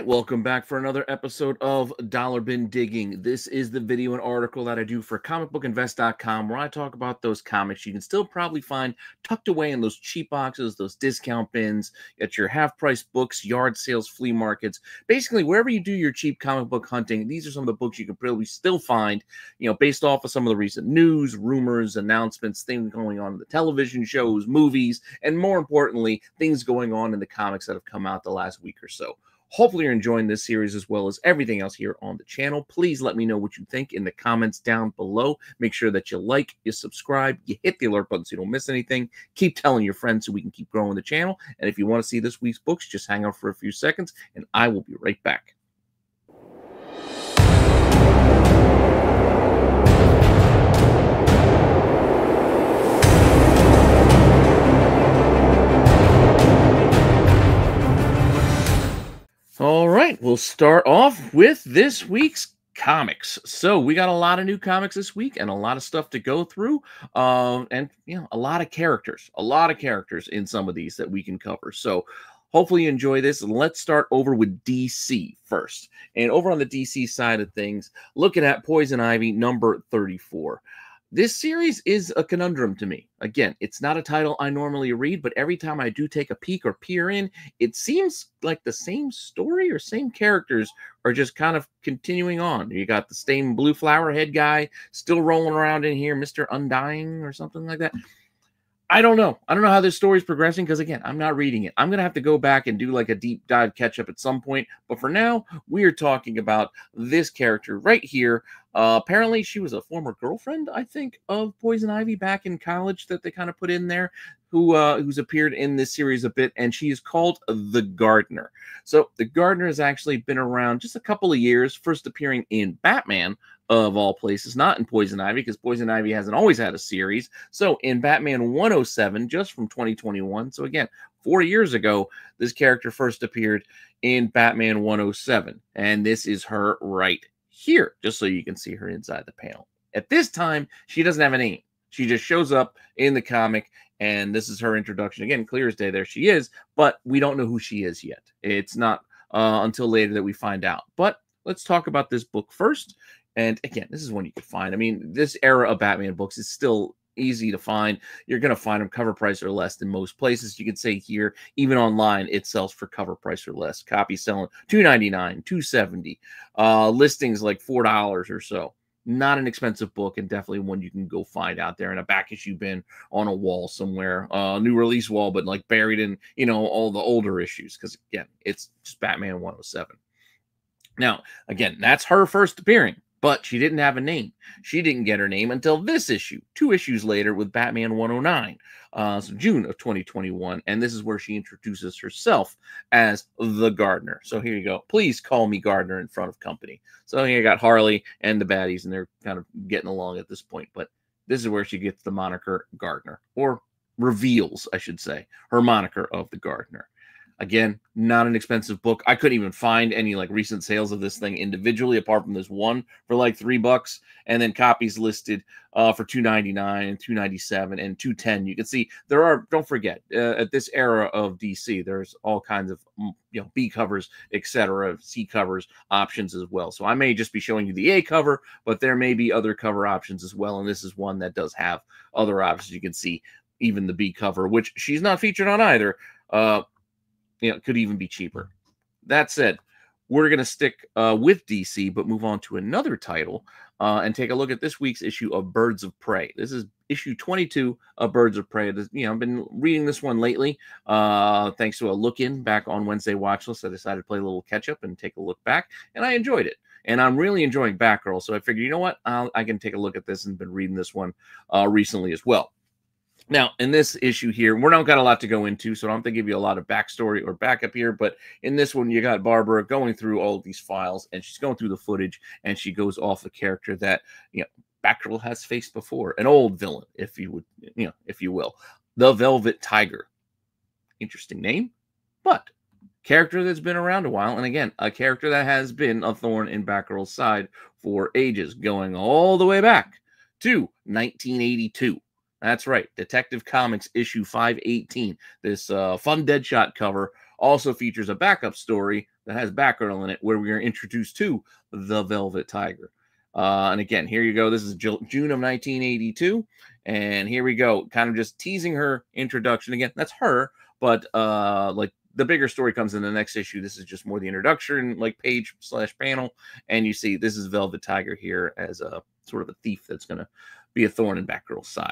right, welcome back for another episode of Dollar Bin Digging. This is the video and article that I do for comicbookinvest.com where I talk about those comics you can still probably find tucked away in those cheap boxes, those discount bins, at your half-price books, yard sales, flea markets. Basically, wherever you do your cheap comic book hunting, these are some of the books you can probably still find, based off of some of the recent news, rumors, announcements, things going on in the television shows, movies, and more importantly, things going on in the comics that have come out the last week or so. Hopefully you're enjoying this series as well as everything else here on the channel. Please let me know what you think in the comments down below. Make sure that you like, you subscribe, you hit the alert button so you don't miss anything. Keep telling your friends so we can keep growing the channel. And if you want to see this week's books, just hang out for a few seconds and I will be right back. All right, we'll start off with this week's comics. So we got a lot of new comics this week and a lot of stuff to go through, and a lot of characters in some of these that we can cover. So hopefully you enjoy this. Let's start over with DC first. And over on the DC side of things, looking at Poison Ivy number 34. This series is a conundrum to me. Again, it's not a title I normally read, but every time I do take a peek or peer in, it seems like the same story or same characters are just kind of continuing on. You got the same blue flower head guy still rolling around in here, Mr. Undying or something like that. I don't know. I don't know how this story is progressing because, again, I'm not reading it. I'm going to have to go back and do like a deep dive catch up at some point. But for now, we are talking about this character right here. Apparently, she was a former girlfriend, I think, of Poison Ivy back in college that they kind of put in there, who's appeared in this series a bit, and she is called the Gardener. So the Gardener has actually been around just a couple of years, first appearing in Batman, of all places, not in Poison Ivy, because Poison Ivy hasn't always had a series. So in Batman 107, just from 2021, so again, 4 years ago, this character first appeared in Batman 107, and this is her right here, just so you can see her inside the panel. At this time, she doesn't have a name. She just shows up in the comic, and this is her introduction. Again, clear as day, there she is, but we don't know who she is yet. It's not until later that we find out. But let's talk about this book first. And again, this is one you could find. I mean, this era of Batman books is still easy to find. You're going to find them cover price or less than most places. You can say here, even online, it sells for cover price or less. Copies selling $2.99, $2.70. Listings like $4 or so. Not an expensive book, and definitely one you can go find out there in a back issue bin on a wall somewhere, new release wall, but like buried in, all the older issues. Because again, it's just Batman 107. Now, again, that's her first appearing. But she didn't have a name. She didn't get her name until this issue, 2 issues later with Batman 109, so June of 2021. And this is where she introduces herself as the Gardener. So here you go. Please call me Gardener in front of company. So here you got Harley and the baddies, and they're kind of getting along at this point. But this is where she gets the moniker Gardener, or reveals, I should say, her moniker of the Gardener. Again, not an expensive book. I couldn't even find any like recent sales of this thing individually, apart from this one for like $3, and then copies listed for $2.99 and $2.97 and $2.10. You can see there are. Don't forget, at this era of DC, there's all kinds of B covers, etc., C covers options as well. So I may just be showing you the A cover, but there may be other cover options as well. And this is one that does have other options. You can see even the B cover, which she's not featured on either. Could even be cheaper. That said, we're going to stick with DC, but move on to another title and take a look at this week's issue of Birds of Prey. This is issue 22 of Birds of Prey. I've been reading this one lately, thanks to a look-in back on Wednesday Watchlist. I decided to play a little catch-up and take a look back, and I enjoyed it. And I'm really enjoying Batgirl, so I figured, you know what? I can take a look at this, and been reading this one recently as well. Now, in this issue here, we're not got a lot to go into, so I don't have to give you a lot of backstory or backup here. But in this one, you got Barbara going through all of these files, and she's going through the footage, and she goes off a character that Batgirl has faced before, an old villain, if you would, if you will, the Velvet Tiger. Interesting name, but character that's been around a while, and again, a character that has been a thorn in Batgirl's side for ages, going all the way back to 1982. That's right, Detective Comics issue 518. This fun Deadshot cover also features a backup story that has Batgirl in it, where we are introduced to the Velvet Tiger. And again, here you go. This is June of 1982. And here we go, kind of just teasing her introduction. Again, that's her, but like the bigger story comes in the next issue. This is just more the introduction, like page / panel. And you see this is Velvet Tiger here as a sort of a thief that's going to be a thorn in Batgirl's side.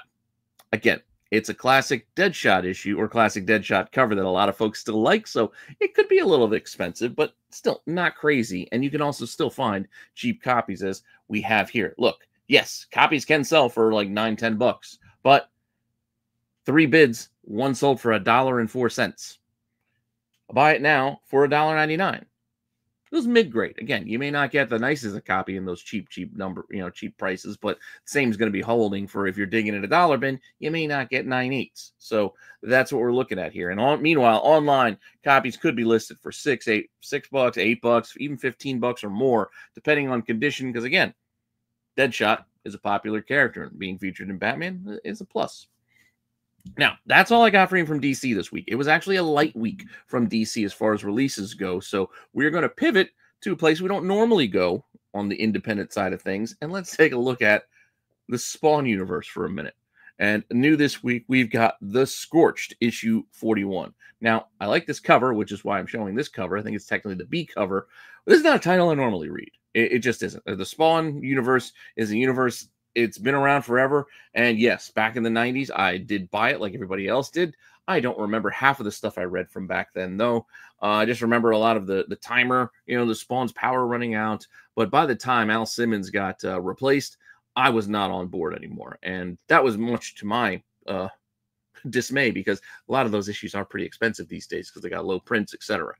Again, it's a classic Deadshot issue or classic Deadshot cover that a lot of folks still like. So it could be a little bit expensive, but still not crazy. And you can also still find cheap copies as we have here. Look, yes, copies can sell for like $9-10, but 3 bids, 1 sold for $1.04. I'll buy it now for $1.99. It was mid-grade. Again, you may not get the nicest of copy in those cheap prices, but same is going to be holding for if you're digging in a dollar bin, you may not get 9/8. So that's what we're looking at here. And meanwhile, online copies could be listed for $6, $8, even $15 or more, depending on condition. Because again, Deadshot is a popular character, and being featured in Batman is a plus. Now, that's all I got for you from DC this week. It was actually a light week from DC as far as releases go. So we're going to pivot to a place we don't normally go on the independent side of things. And let's take a look at the Spawn universe for a minute. And new this week, we've got The Scorched, issue 41. Now, I like this cover, which is why I'm showing this cover. I think it's technically the B cover. But this is not a title I normally read. It just isn't. The Spawn universe is a universe. It's been around forever. And yes, back in the 90s, I did buy it like everybody else did. I don't remember half of the stuff I read from back then, though. I just remember a lot of the timer, the Spawn's power running out. But by the time Al Simmons got replaced, I was not on board anymore. And that was much to my dismay, because a lot of those issues are pretty expensive these days because they got low prints, etc.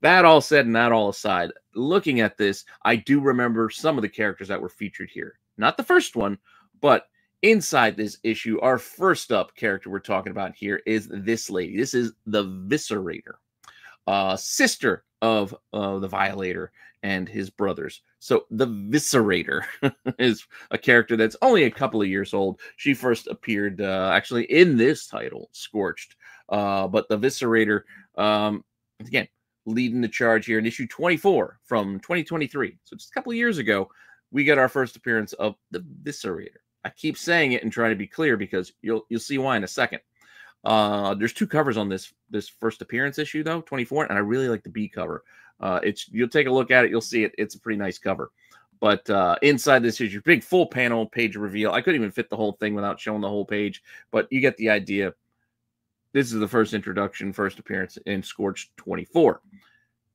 That all said and that all aside, looking at this, I do remember some of the characters that were featured here. Not the first one, but inside this issue, our first up character we're talking about here is this lady. This is the Viscerator, sister of the Violator and his brothers. So the Viscerator is a character that's only a couple of years old. She first appeared actually in this title, Scorched. But the Viscerator, again, leading the charge here in issue 24 from 2023. So just a couple of years ago, we got our first appearance of the Viscerator. I keep saying it and trying to be clear because you'll see why in a second. There's 2 covers on this first appearance issue, though, 24, and I really like the B cover. You'll take a look at it, you'll see it. It's a pretty nice cover. But inside this issue, big full panel page reveal. I couldn't even fit the whole thing without showing the whole page, but you get the idea. This is the first introduction, first appearance in Scorched 24.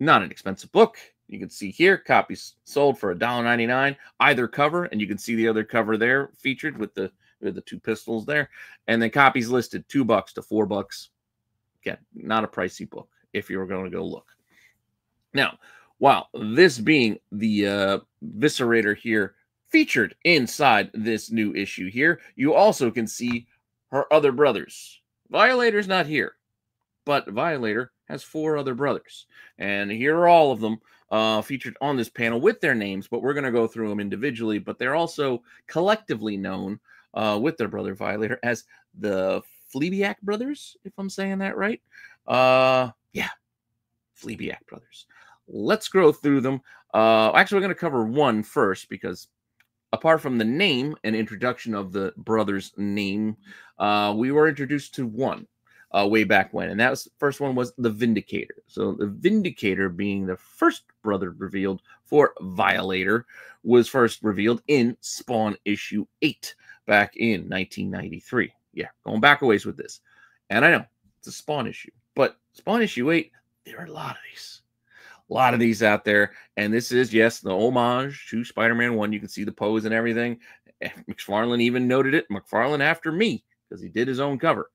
Not an expensive book. You can see here, copies sold for $1.99, either cover, and you can see the other cover there featured with the 2 pistols there. And then copies listed $2 to $4. Again, not a pricey book if you were going to go look. Now, while this being the Viscerator here featured inside this new issue here, you also can see her other brothers. Violator's not here, but Violator has 4 other brothers. And here are all of them featured on this panel with their names, but we're going to go through them individually. But they're also collectively known with their brother Violator as the Fleabiac brothers, if I'm saying that right. Yeah, Fleabiac brothers. Let's go through them. Actually, we're going to cover one first because apart from the name and introduction of the brother's name, we were introduced to one way back when. And that was, first one was the Vindicator. So the Vindicator, being the first brother revealed for Violator, was first revealed in Spawn issue 8 back in 1993. Yeah, going back a ways with this. And I know it's a Spawn issue, but Spawn issue 8, there are a lot of these. A lot of these out there. And this is, yes, the homage to Spider-Man 1. You can see the pose and everything. McFarlane even noted it. McFarlane after me, because he did his own cover.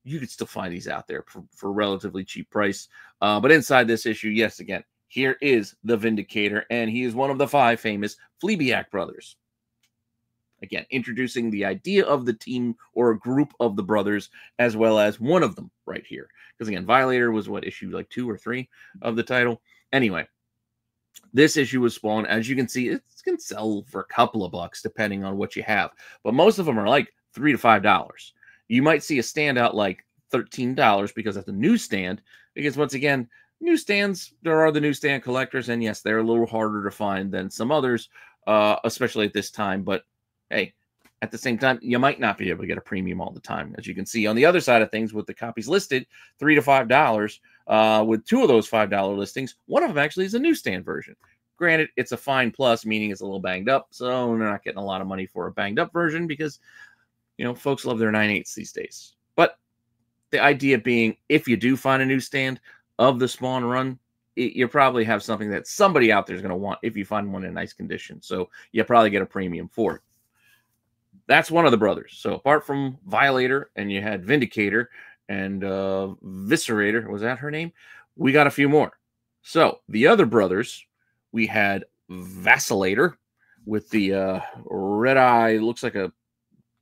You could still find these out there for a relatively cheap price. But inside this issue, yes, again, here is the Vindicator, and he is one of the 5 famous Fleabiac brothers. Again, introducing the idea of the team or a group of the brothers, as well as one of them right here. Because again, Violator was what, issue like 2 or 3 of the title? Anyway, this issue was Spawn. As you can see, it can sell for a couple of bucks depending on what you have. But most of them are like $3 to $5. You might see a standout like $13 because that's a newsstand. Because once again, Newsstands, there are the newsstand collectors, and yes, they're a little harder to find than some others, especially at this time. But hey, at the same time, you might not be able to get a premium all the time. As you can see on the other side of things, with the copies listed, $3 to $5, with two of those $5 listings, one of them actually is a newsstand version. Granted, it's a fine plus, meaning it's a little banged up, so they're not getting a lot of money for a banged up version because, you know, folks love their 9/8 these days. But the idea being, if you do find a newsstand of the Spawn run, you probably have something that somebody out there is going to want if you find one in nice condition. So you probably get a premium for it. That's one of the brothers. So apart from Violator, and you had Vindicator and Viscerator, was that her name? We got a few more. So the other brothers, we had Vacillator with the red eye, looks like a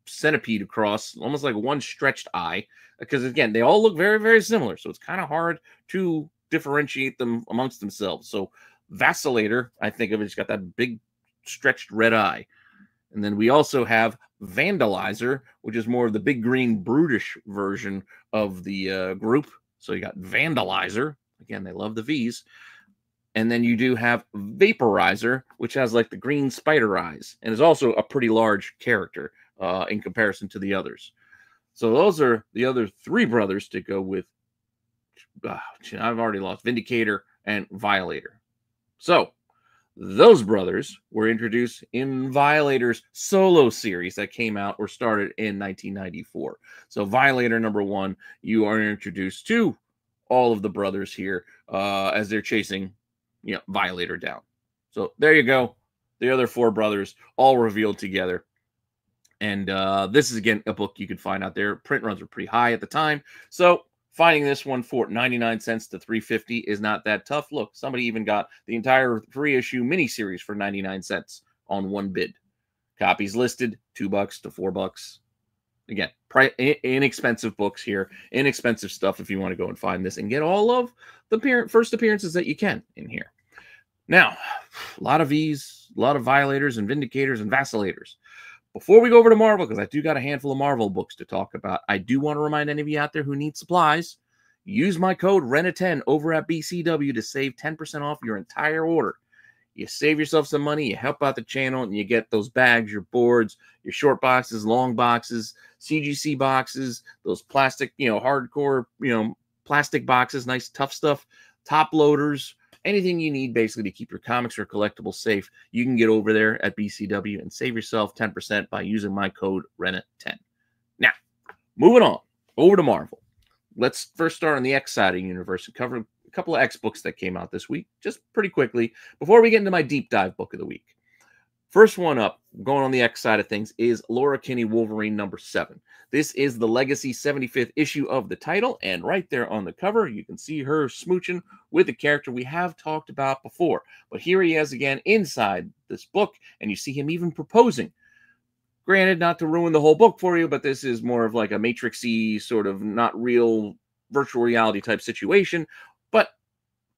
centipede across, almost like one stretched eye, because again, they all look very, very similar. So it's kind of hard to differentiate them amongst themselves. So Vacillator, I think of it, it's got that big stretched red eye. And then we also have Vandalizer, which is more of the big green brutish version of the group. So you got Vandalizer. Again, they love the V's. And then you do have Vaporizer, which has like the green spider eyes and is also a pretty large character in comparison to the others. So those are the other three brothers to go with. I've already lost Vindicator and Violator. So those brothers were introduced in Violator's solo series that came out or started in 1994. So Violator #1, you are introduced to all of the brothers here as they're chasing, you know, Violator down. So there you go. The other four brothers all revealed together. And this is, again, a book you could find out there. Print runs were pretty high at the time. So finding this one for 99 cents to $3.50 is not that tough. Look, somebody even got the entire 3-issue miniseries for 99 cents on one bid. Copies listed, $2 to $4. Again, inexpensive books here, inexpensive stuff if you want to go and find this and get all of the first appearances that you can in here. Now, a lot of V's, a lot of Violators and Vindicators and Vacillators. Before we go over to Marvel, because I do got a handful of Marvel books to talk about, I do want to remind any of you out there who need supplies, use my code RENA10 over at BCW to save 10% off your entire order. You save yourself some money, you help out the channel, and you get those bags, your boards, your short boxes, long boxes, CGC boxes, those plastic, you know, hardcore, you know, plastic boxes, nice tough stuff, top loaders, anything you need basically to keep your comics or collectibles safe. You can get over there at BCW and save yourself 10% by using my code RENA10. Now, moving on over to Marvel. Let's first start on the X side of the universe and cover a couple of X books that came out this week, just pretty quickly, before we get into my deep dive book of the week. First one up, going on the X side of things, is Laura Kinney Wolverine #7. This is the Legacy 75th issue of the title, and right there on the cover, you can see her smooching with a character we have talked about before. But here he is again inside this book, and you see him even proposing. Granted, not to ruin the whole book for you, but this is more of like a Matrix-y, sort of not real virtual reality type situation, but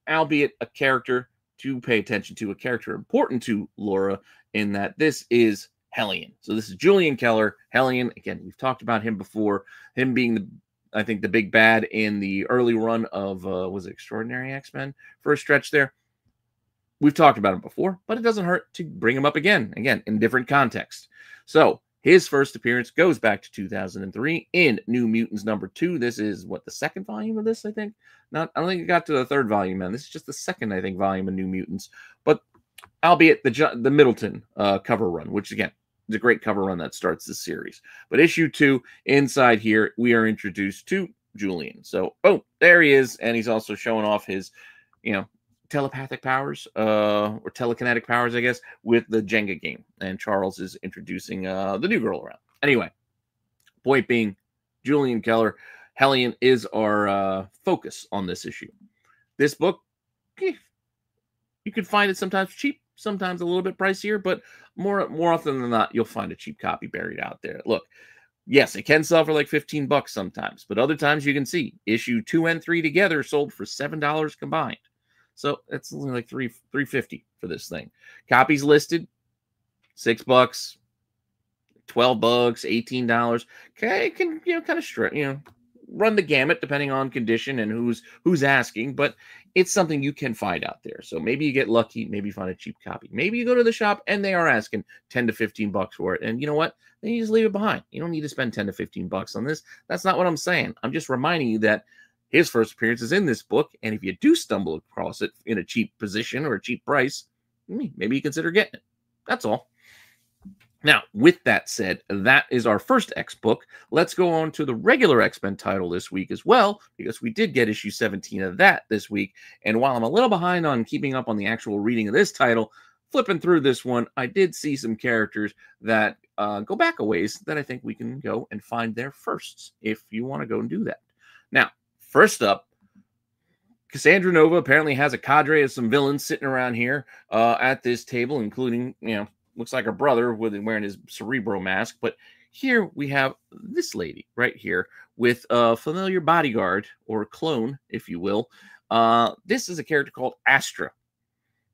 albeit a character to pay attention to, a character important to Laura, in that this is Hellion. So this is Julian Keller. Hellion, again, we've talked about him before, him being I think the big bad in the early run of, was it Extraordinary X-Men for a stretch there? We've talked about him before, but it doesn't hurt to bring him up again, in different context. So his first appearance goes back to 2003 in New Mutants #2. This is, what, the second volume of this, I think? I don't think it got to the third volume, man. This is just the second, I think, volume of New Mutants. But albeit the Middleton cover run, which, again, is a great cover run that starts this series. But issue 2, inside here, we are introduced to Julian. So, oh, there he is. And he's also showing off his, you know, telepathic powers, or telekinetic powers, I guess, with the Jenga game. And Charles is introducing the new girl around. Anyway, point being, Julian Keller, Hellion is our focus on this issue. This book, you can find it sometimes cheap, sometimes a little bit pricier, but more often than not, you'll find a cheap copy buried out there. Look, yes, it can sell for like $15 sometimes, but other times you can see issue 2 and 3 together sold for $7 combined. So it's only like $3.50 for this thing. Copies listed, $6, $12, $18. Okay, it can, you know, kind of stretch, you know, run the gamut depending on condition and who's asking, but it's something you can find out there. So maybe you get lucky, maybe you find a cheap copy. Maybe you go to the shop and they are asking 10 to 15 bucks for it. And you know what? Then you just leave it behind. You don't need to spend 10 to 15 bucks on this. That's not what I'm saying. I'm just reminding you that his first appearance is in this book, and if you do stumble across it in a cheap position or a cheap price, maybe you consider getting it. That's all. Now, with that said, that is our first X book. Let's go on to the regular X-Men title this week as well, because we did get issue 17 of that this week. And while I'm a little behind on keeping up on the actual reading of this title, flipping through this one, I did see some characters that go back a ways that I think we can go and find their firsts if you want to go and do that. Now, first up, Cassandra Nova apparently has a cadre of some villains sitting around here at this table, including, looks like her brother wearing his Cerebro mask. But here we have this lady right here with a familiar bodyguard, or clone, if you will. This is a character called Astra.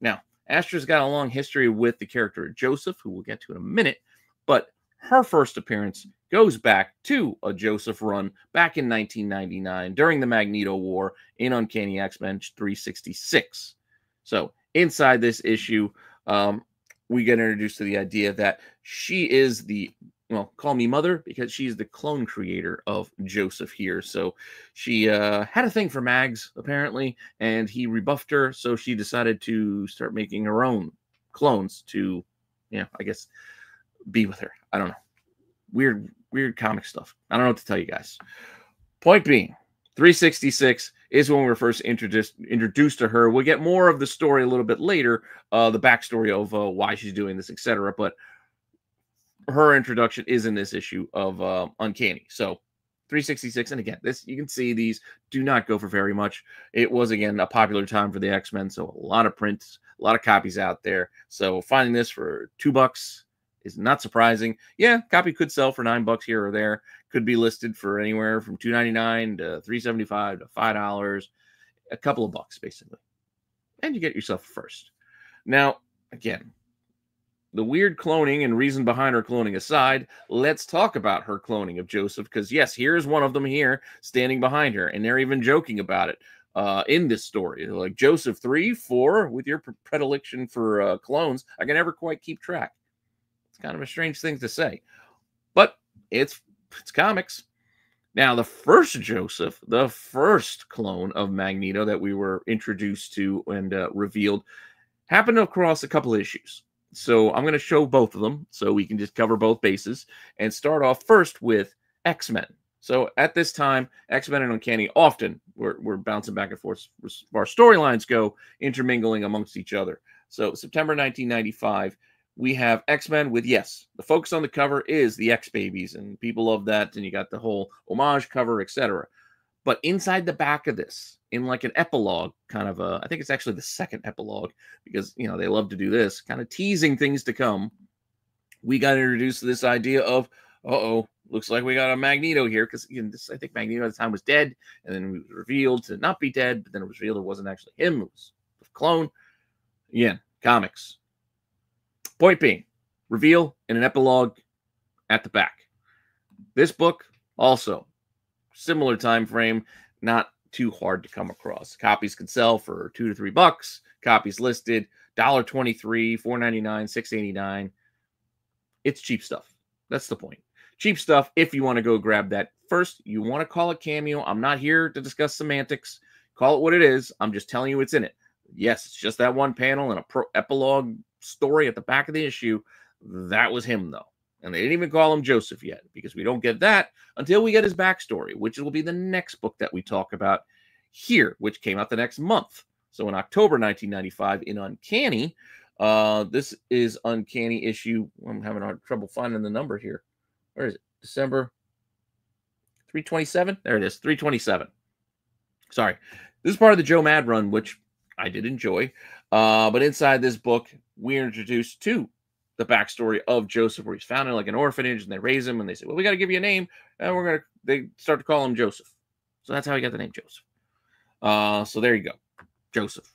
Now, Astra's got a long history with the character of Joseph, who we'll get to in a minute, but her first appearance goes back to a Joseph run back in 1999 during the Magneto War in Uncanny X-Men 366. So inside this issue, we get introduced to the idea that she is the, call me mother, because she's the clone creator of Joseph here. So she had a thing for Mags, apparently, and he rebuffed her, so she decided to start making her own clones to, I guess, be with her. I don't know. Weird comic stuff. I don't know what to tell you guys. Point being, 366 is when we were first introduced to her. We'll get more of the story a little bit later, the backstory of why she's doing this, etc. But her introduction is in this issue of Uncanny. So 366, and again, this, you can see these do not go for very much. It was, again, a popular time for the X-Men, so a lot of prints, a lot of copies out there. So finding this for $2 is not surprising. Yeah, copy could sell for $9 here or there. Could be listed for anywhere from $2.99 to $3.75 to $5, a couple of bucks basically, and you get yourself a first. Now, again, the weird cloning and reason behind her cloning aside, let's talk about her cloning of Joseph, because yes, here's one of them here standing behind her, and they're even joking about it in this story. They're like, Joseph 3, 4, with your predilection for clones, I can never quite keep track. It's kind of a strange thing to say, but it's comics. Now, the first Joseph, the first clone of Magneto that we were introduced to and revealed, happened across a couple issues. So I'm going to show both of them so we can just cover both bases and start off first with X-Men. So at this time, X-Men and Uncanny often we're bouncing back and forth as our storylines go, intermingling amongst each other. So September 1995, we have X-Men with, yes, the focus on the cover is the X-Babies, and people love that, and you got the whole homage cover, etc. But inside the back of this, in like an epilogue, kind of I think it's actually the second epilogue, because, they love to do this, kind of teasing things to come, we got introduced to this idea of, looks like we got a Magneto here, because I think Magneto at the time was dead, and then it was revealed to not be dead, but then it was revealed it wasn't actually him, it was a clone. Again, comics. Point being, reveal in an epilogue at the back. This book, also, similar time frame, not too hard to come across. Copies could sell for $2 to $3. Copies listed $1.23, $4.99, $6.89. It's cheap stuff. That's the point. Cheap stuff if you want to go grab that. First, you want to call it cameo. I'm not here to discuss semantics. Call it what it is. I'm just telling you it's in it. Yes, it's just that one panel and a epilogue story at the back of the issue. That was him, though. And they didn't even call him Joseph yet, because we don't get that until we get his backstory, which will be the next book that we talk about here, which came out the next month. So in October 1995 in Uncanny, this is Uncanny issue. I'm having hard trouble finding the number here. Where is it? December 327? There it is, 327. Sorry. This is part of the Joe Mad run, which I did enjoy. But inside this book, we're introduced to the backstory of Joseph, where he's found in like an orphanage, and they raise him, and they say, well, we got to give you a name, and they start to call him Joseph. So that's how he got the name Joseph. So there you go. Joseph.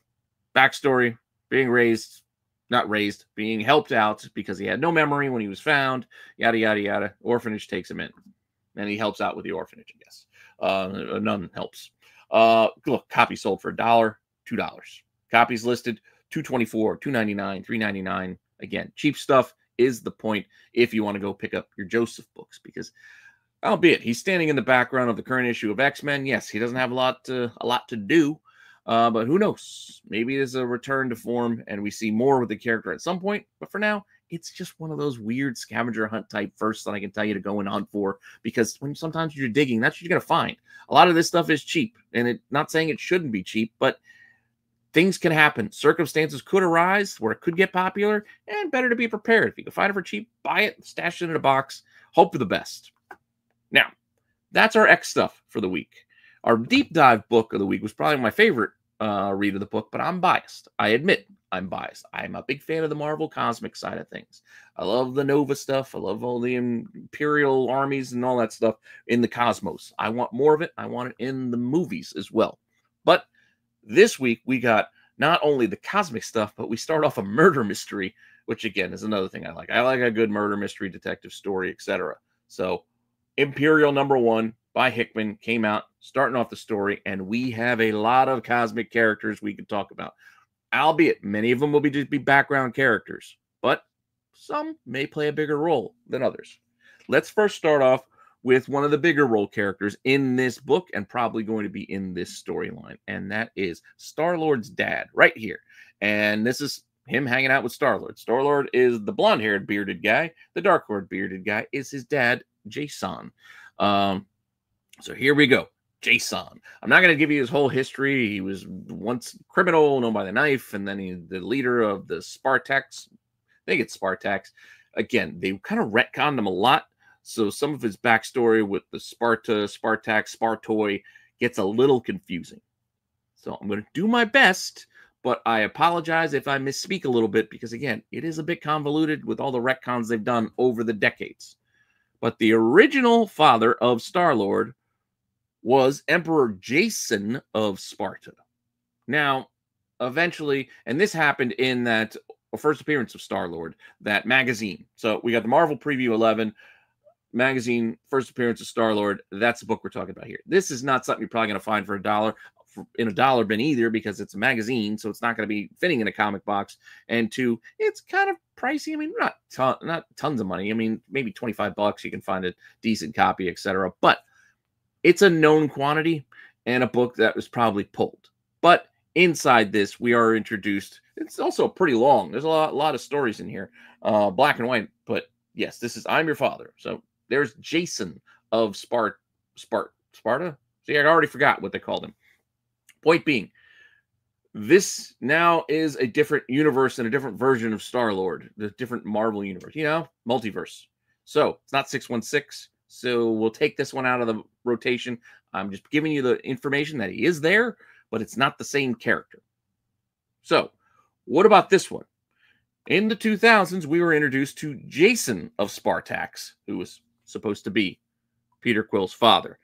Backstory, being helped out because he had no memory when he was found, yada, yada, yada. Orphanage takes him in, and he helps out with the orphanage, I guess. None helps. Look, copy sold for $1, $2. Copies listed, $2.24, $2.99, $3.99. Again, cheap stuff is the point if you want to go pick up your Joseph books, because albeit he's standing in the background of the current issue of X-Men. Yes, he doesn't have a lot to do, but who knows? Maybe there's a return to form and we see more with the character at some point. But for now, it's just one of those weird scavenger hunt type firsts that I can tell you to go and hunt for, because when sometimes you're digging, that's what you're going to find. A lot of this stuff is cheap, and not saying it shouldn't be cheap, but things can happen. Circumstances could arise where it could get popular, and better to be prepared. If you can find it for cheap, buy it, stash it in a box, hope for the best. Now, that's our X stuff for the week. Our deep dive book of the week was probably my favorite read of the book, but I'm biased. I admit I'm biased. I'm a big fan of the Marvel cosmic side of things. I love the Nova stuff. I love all the Imperial armies and all that stuff in the cosmos. I want more of it. I want it in the movies as well. But this week, we got not only the cosmic stuff, but we start off a murder mystery, which, again, is another thing I like. I like a good murder mystery, detective story, etc. So, Imperial #1 by Hickman came out, starting off the story, and we have a lot of cosmic characters we could talk about. Albeit, many of them will just be background characters, but some may play a bigger role than others. Let's first start off with one of the bigger role characters in this book, and probably going to be in this storyline, and that is Star-Lord's dad, right here. And this is him hanging out with Star-Lord. Star-Lord is the blonde-haired bearded guy. The dark-haired bearded guy is his dad, Jason. So here we go. Jason. I'm not going to give you his whole history. He was once criminal, known by the knife, and then he's the leader of the Spartax. I think it's Spartax. Again, they kind of retconned him a lot, so some of his backstory with the Spartax, Spartoi gets a little confusing. So I'm going to do my best, but I apologize if I misspeak a little bit, because, again, it is a bit convoluted with all the retcons they've done over the decades. But the original father of Star-Lord was Emperor Jason of Sparta. Now, eventually, and this happened in that first appearance of Star-Lord, that magazine. So we got the Marvel Preview 11 magazine, first appearance of Star-Lord. That's the book we're talking about here. This is not something you're probably going to find for $1 in a dollar bin either, because it's a magazine, so it's not going to be fitting in a comic box. And two, it's kind of pricey. I mean, not tons of money. I mean, maybe $25 you can find a decent copy, etc. But it's a known quantity and a book that was probably pulled. But inside this, we are introduced. It's also pretty long. There's a lot of stories in here, black and white. But yes, this is I'm Your Father. So there's Jason of Sparta. See, I already forgot what they called him. Point being, this now is a different universe and a different version of Star-Lord, the different Marvel universe, multiverse. So it's not 616. So we'll take this one out of the rotation. I'm just giving you the information that he is there, but it's not the same character. So what about this one? In the 2000s, we were introduced to Jason of Spartax, who was supposed to be Peter Quill's father.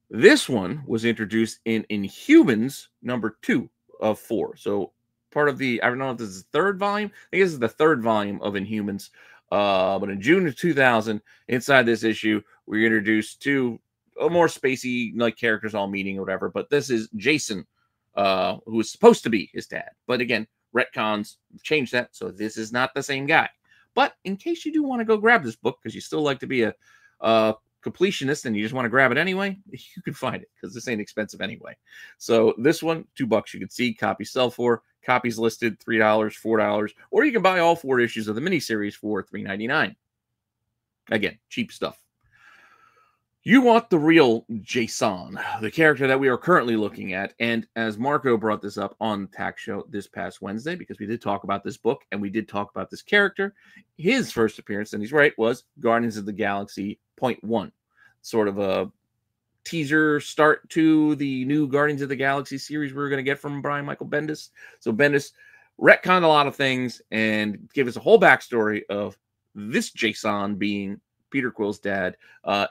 This one was introduced in Inhumans #2 of 4. So part of the, I don't know if this is the third volume. I think this is the third volume of Inhumans. But in June of 2000, inside this issue, we're introduced to more spacey like characters all meeting or whatever. But this is Jason, who is supposed to be his dad. But again, retcons changed that, so this is not the same guy. But in case you do want to go grab this book, because you still like to be a completionist and you just want to grab it anyway, you can find it, because this ain't expensive anyway. So this one, $2 you can see. Copies sell for. Copies listed $3, $4, or you can buy all 4 issues of the miniseries for $3.99. Again, cheap stuff. You want the real Jason, the character that we are currently looking at. And as Marco brought this up on the Tax Show this past Wednesday, because we did talk about this book and we did talk about this character, his first appearance, and he's right, was Guardians of the Galaxy .1. Sort of a teaser start to the new Guardians of the Galaxy series we're going to get from Brian Michael Bendis. So Bendis retconned a lot of things and gave us a whole backstory of this Jason being Peter Quill's dad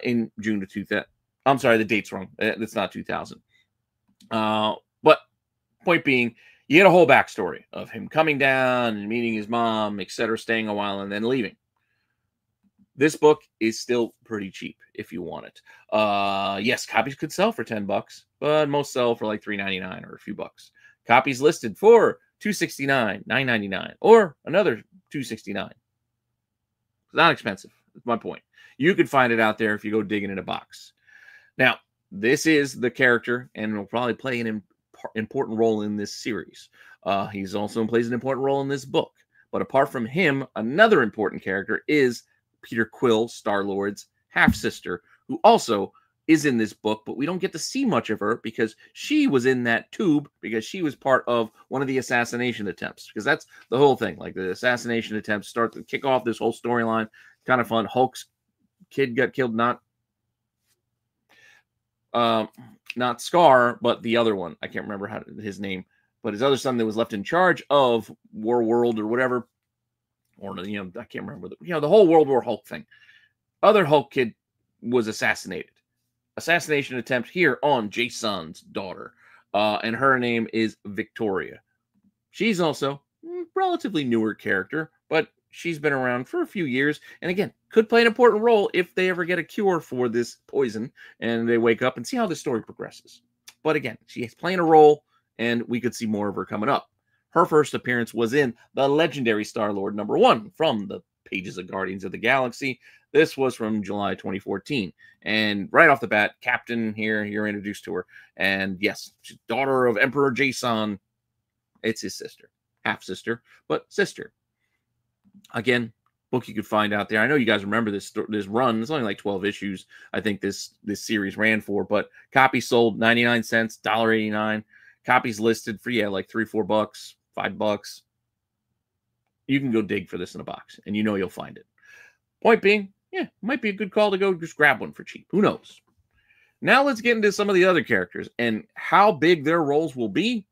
in June of 2000. I'm sorry, the date's wrong. It's not 2000. But point being, you get a whole backstory of him coming down and meeting his mom, etc., staying a while, and then leaving. This book is still pretty cheap if you want it. Yes, copies could sell for $10, but most sell for like $3.99 or a few bucks. Copies listed for $2.69, $9.99, or another $2.69. It's not expensive. That's my point. You could find it out there if you go digging in a box. Now, this is the character, and will probably play an important role in this series. He's also plays an important role in this book. But apart from him, another important character is Peter Quill, Star-Lord's half-sister, who also is in this book, but we don't get to see much of her because she was in that tube because she was part of one of the assassination attempts. Because that's the whole thing. Like, the assassination attempts start to kick off this whole storyline. Kind of fun. Hulk's kid got killed, not Scar, but the other one. I can't remember his name. But his other son that was left in charge of World or whatever, or I can't remember the whole World War Hulk thing. Other Hulk kid was assassinated. Assassination attempt here on Jason's daughter, and her name is Victoria. She's also a relatively newer character, but she's been around for a few years, and again, could play an important role if they ever get a cure for this poison and they wake up and see how the story progresses. But again, she's playing a role, and we could see more of her coming up. Her first appearance was in the legendary Star-Lord #1 from the pages of Guardians of the Galaxy. This was from July 2014. And right off the bat, Captain here, you're introduced to her. And yes, she's daughter of Emperor Jason. It's his sister. Half-sister, but sister. Again, book you could find out there. I know you guys remember this run. It's only like 12 issues, I think this series ran for. But copies sold 99 cents, $1.89. Copies listed for, like $3-4, $5. You can go dig for this in a box, and you'll find it. Point being, it might be a good call to go just grab one for cheap. Who knows? Now let's get into some of the other characters, and how big their roles will be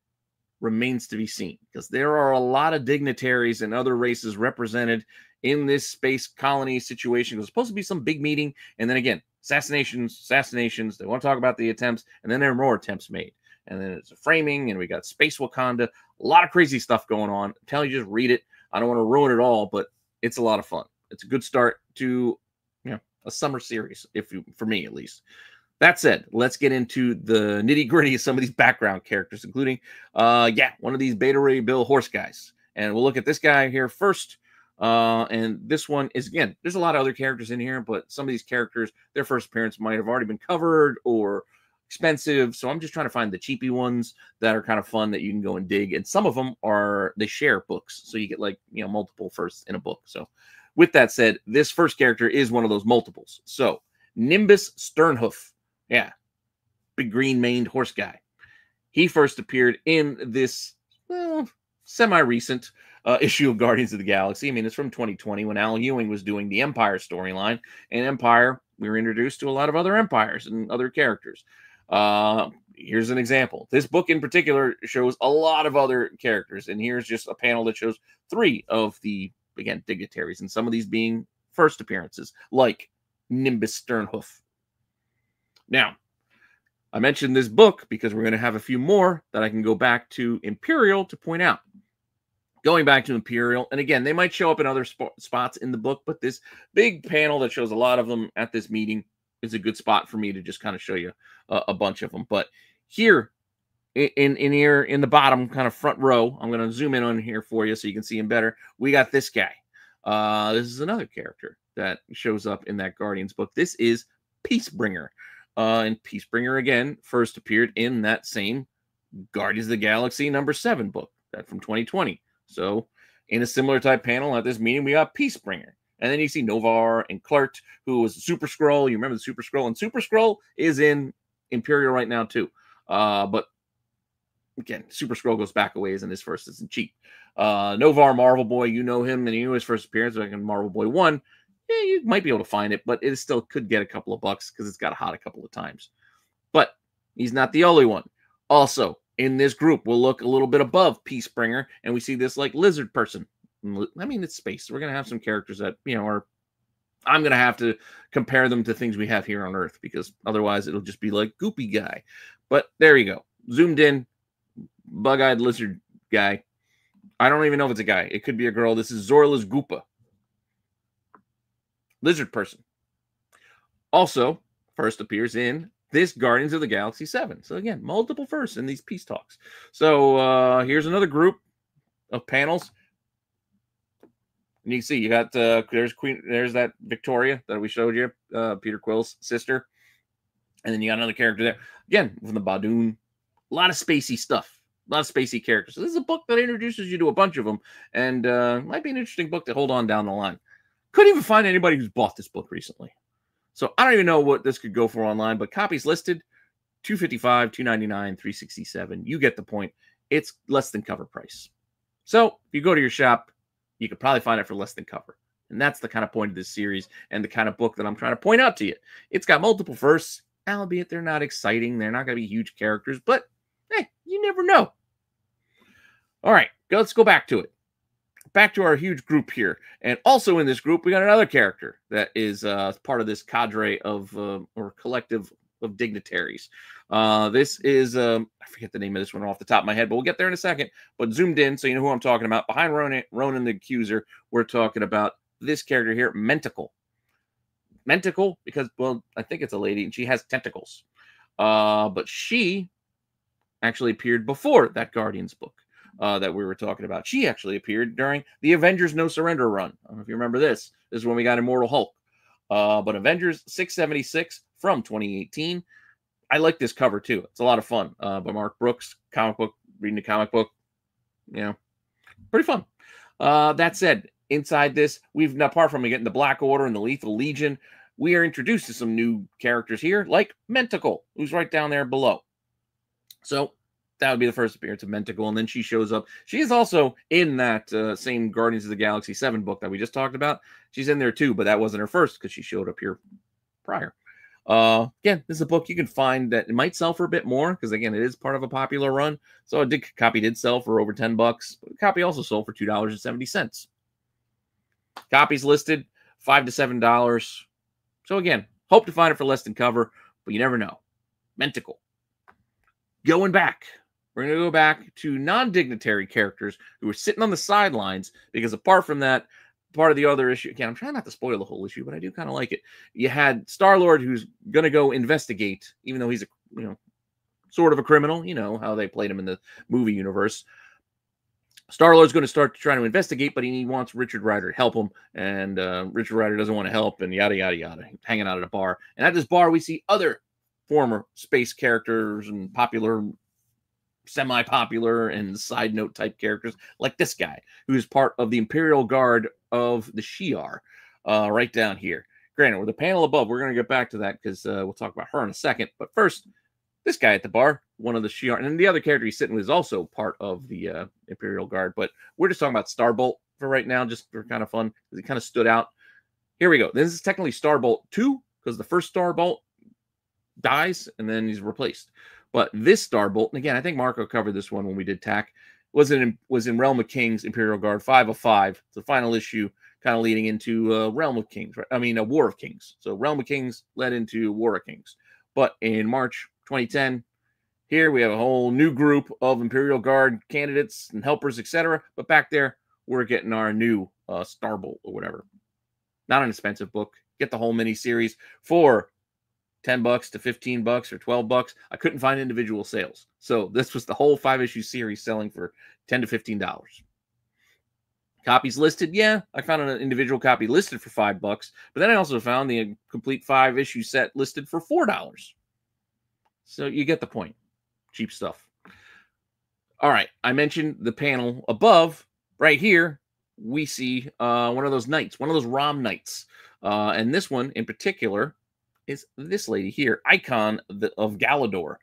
remains to be seen, because there are a lot of dignitaries and other races represented in this space colony situation. There's supposed to be some big meeting, and then again, assassinations. They want to talk about the attempts, and then there are more attempts made. And then it's a framing, and we got Space Wakanda. A lot of crazy stuff going on. I'm telling you, just read it. I don't want to ruin it all, but it's a lot of fun. It's a good start to a summer series, for me at least. That said, let's get into the nitty-gritty of some of these background characters, including, one of these Beta Ray Bill horse guys. And we'll look at this guy here first. And this one is, again, there's a lot of other characters in here, but some of these characters, their first appearance might have already been covered or expensive. So I'm just trying to find the cheapy ones that are kind of fun that you can go and dig. And some of them they share books. So you get multiple firsts in a book. So with that said, this first character is one of those multiples. So Nimbus Sternhoof. Yeah. Big green maned horse guy. He first appeared in this, semi-recent issue of Guardians of the Galaxy. I mean, it's from 2020 when Al Ewing was doing the Empire storyline. And Empire, we were introduced to a lot of other empires and other characters. Here's an example. This book in particular shows a lot of other characters, and here's just a panel that shows 3 of the, again, dignitaries, and some of these being first appearances, like Nimbus Sternhoof. Now, I mentioned this book because we're going to have a few more that I can go back to Imperial to point out. Going back to Imperial, and again, they might show up in other spots in the book, but this big panel that shows a lot of them at this meeting is a good spot for me to just kind of show you a bunch of them. But here, in the bottom kind of front row, I'm going to zoom in on here for you so you can see him better. We got this guy. This is another character that shows up in that Guardians book. This is Peacebringer. And Peacebringer, again, first appeared in that same Guardians of the Galaxy #7 book, that from 2020. So in a similar type panel at this meeting, we got Peacebringer. And then you see Novar and Klart, who was Super Skrull. You remember the Super Skrull? And Super Skrull is in Imperial right now, too. But again, Super Skrull goes back a ways, and this first isn't cheap. Novar, Marvel Boy, you know him, and he knew his first appearance like in Marvel Boy 1. Yeah, you might be able to find it, but it still could get a couple of bucks because it's got hot a couple of times. But he's not the only one. Also, in this group, we'll look a little bit above Peacebringer, and we see this like lizard person. I mean, it's space. We're going to have some characters that, are, I'm going to have to compare them to things we have here on Earth, because otherwise it'll just be like Goopy Guy. But there you go. Zoomed in, bug-eyed lizard guy. I don't even know if it's a guy. It could be a girl. This is Zorla's Goopa. lizard person. Also, first appears in this Guardians of the Galaxy 7. So again, multiple firsts in these peace talks. So here's another group of panels. And you can see you got there's that Victoria that we showed you, Peter Quill's sister. And then you got another character there. Again, from the Badoon. A lot of spacey stuff. A lot of spacey characters. So this is a book that introduces you to a bunch of them. And might be an interesting book to hold on down the line. Couldn't even find anybody who's bought this book recently. So I don't even know what this could go for online, but copies listed, $255, $299, $367. You get the point. It's less than cover price. So if you go to your shop, you could probably find it for less than cover. And that's the kind of point of this series and the kind of book that I'm trying to point out to you. It's got multiple firsts, albeit they're not exciting. They're not going to be huge characters, but hey, you never know. All right, let's go back to it. Back to our huge group here. And also in this group, we got another character that is part of this cadre of, or collective of dignitaries. This is, I forget the name of this one off the top of my head, but we'll get there in a second. But zoomed in, so you know who I'm talking about. Behind Ronan the Accuser, we're talking about this character here, Mentacle. Mentacle, because, well, I think it's a lady, and she has tentacles. But she actually appeared before that Guardians book that we were talking about. She actually appeared during the Avengers No Surrender run. I don't know if you remember this. This is when we got Immortal Hulk. But Avengers 676 from 2018. I like this cover, too. It's a lot of fun. By Mark Brooks, comic book, reading a comic book. You know, pretty fun. That said, inside this, we've, apart from getting the Black Order and the Lethal Legion, we are introduced to some new characters here, like Mentacle, who's right down there below. So that would be the first appearance of Mentacle, and then she shows up. She is also in that same Guardians of the Galaxy 7 book that we just talked about. She's in there too, but that wasn't her first because she showed up here prior. Again, this is a book you can find that it might sell for a bit more because, again, it is part of a popular run. So a copy did sell for over $10, but a copy also sold for $2.70. Copies listed $5 to $7. So again, hope to find it for less than cover, but you never know. Mentacle. Going back. We're going to go back to non-dignitary characters who were sitting on the sidelines because apart from that, part of the other issue, again, I'm trying not to spoil the whole issue, but I do kind of like it. You had Star-Lord who's going to go investigate, even though he's a, sort of a criminal, how they played him in the movie universe. Star-Lord's going to start trying to investigate, but he wants Richard Rider to help him, and Richard Rider doesn't want to help, and yada, yada, yada, hanging out at a bar. And at this bar, we see other former space characters and popular, semi-popular, and side note type characters, like this guy, who's part of the Imperial Guard of the Shi'ar, right down here. Granted, with the panel above, we're going to get back to that because we'll talk about her in a second. But first, this guy at the bar, one of the Shi'ar, and then the other character he's sitting with is also part of the Imperial Guard. But we're just talking about Starbolt for right now, just for kind of fun, because he kind of stood out. Here we go. This is technically Starbolt 2, because the first Starbolt dies, and then he's replaced. But this Starbolt, and again, I think Marco covered this one when we did TAC, was in Realm of Kings, Imperial Guard 5 of 5. It's the final issue, kind of leading into Realm of Kings, right? I mean, a War of Kings. So Realm of Kings led into War of Kings. But in March 2010, here we have a whole new group of Imperial Guard candidates and helpers, etc. But back there, we're getting our new Starbolt or whatever. Not an expensive book. Get the whole mini series for $10 to $15 or $12. I couldn't find individual sales. So this was the whole 5-issue series selling for $10 to $15. Copies listed, yeah, I found an individual copy listed for $5, but then I also found the complete 5-issue set listed for $4. So you get the point. Cheap stuff. All right, I mentioned the panel above. Right here, we see one of those knights, one of those Rom knights. And this one in particular is this lady here, Icon of Galador.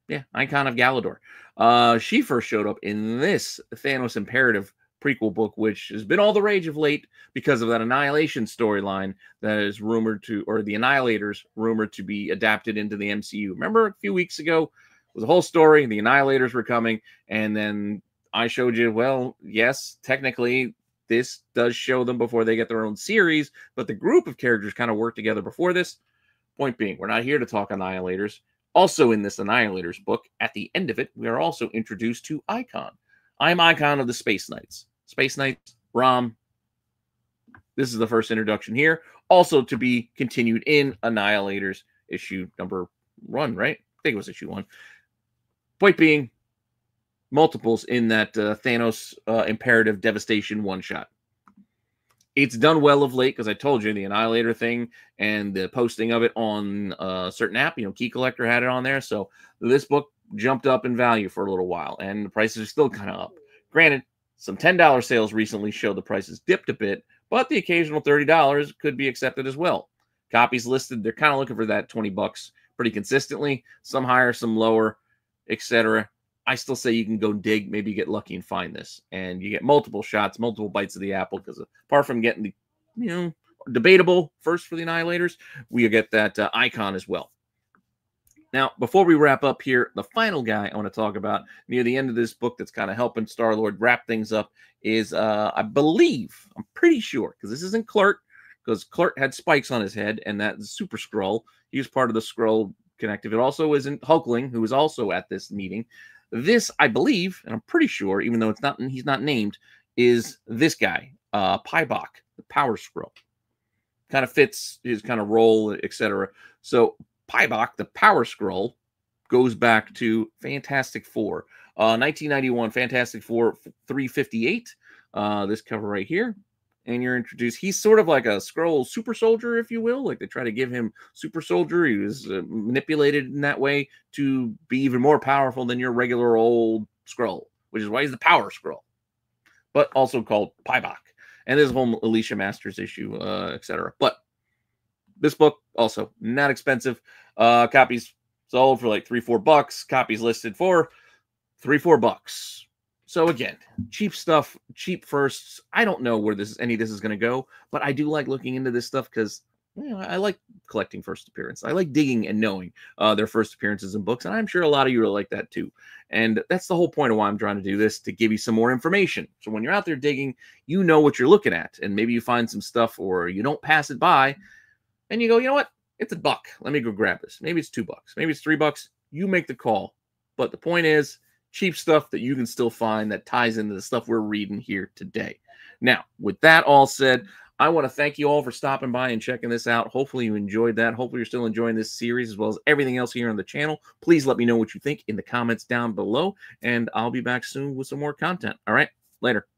Yeah, Icon of Galador. She first showed up in this Thanos Imperative prequel book, which has been all the rage of late because of that Annihilation storyline that is rumored to, or the Annihilators rumored to be adapted into the MCU. Remember a few weeks ago, it was a whole story, the Annihilators were coming, and then I showed you, well, yes, technically, this does show them before they get their own series, but the group of characters kind of worked together before this. Point being, we're not here to talk Annihilators. Also in this Annihilators book, at the end of it, we are also introduced to Icon. I'm Icon of the Space Knights. Space Knights, Rom. this is the first introduction here. Also to be continued in Annihilators issue number 1, right? I think it was issue 1. Point being, multiples in that Thanos Imperative Devastation one-shot. It's done well of late because I told you the Annihilator thing and the posting of it on a certain app, Key Collector had it on there. So this book jumped up in value for a little while, and the prices are still kind of up. Granted, some $10 sales recently show the prices dipped a bit, but the occasional $30 could be accepted as well. Copies listed, they're kind of looking for that $20 pretty consistently. Some higher, some lower, etc. I still say you can go dig, maybe get lucky and find this. And you get multiple shots, multiple bites of the apple, because apart from getting the, debatable first for the Annihilators, we get that icon as well. Now, before we wrap up here, the final guy I want to talk about near the end of this book that's kind of helping Star-Lord wrap things up is, I believe, I'm pretty sure, because this isn't Klart, because Klart had spikes on his head, and that Super Skrull, he was part of the Skrull Connective. It also isn't Hulkling, who was also at this meeting. This, I believe, and I'm pretty sure, even though he's not named, is this guy, Pybok, the Power Skrull. Kind of fits his kind of role, etc. So Pybok, the Power Skrull, goes back to Fantastic Four. 1991, Fantastic Four 358. This cover right here. And you're introduced. He's sort of like a Skrull super soldier, if you will. Like they try to give him super soldier. He was manipulated in that way to be even more powerful than your regular old Skrull, which is why he's the Power Skrull, but also called Pybok. And there's a whole Alicia Masters issue, etc. But this book also not expensive. Copies sold for like $3-4. Copies listed for $3-4. So again, cheap stuff, cheap firsts. I don't know where any of this is going to go, but I do like looking into this stuff because I like collecting first appearances. I like digging and knowing their first appearances in books, and I'm sure a lot of you are like that too. And that's the whole point of why I'm trying to do this, to give you some more information. So when you're out there digging, you know what you're looking at, and maybe you find some stuff or you don't pass it by, and you go, you know what? It's $1. Let me go grab this. Maybe it's $2. Maybe it's $3. You make the call. But the point is, cheap stuff that you can still find that ties into the stuff we're reading here today. Now, with that all said, I want to thank you all for stopping by and checking this out. Hopefully you enjoyed that. Hopefully you're still enjoying this series as well as everything else here on the channel. Please let me know what you think in the comments down below, and I'll be back soon with some more content. All right, later.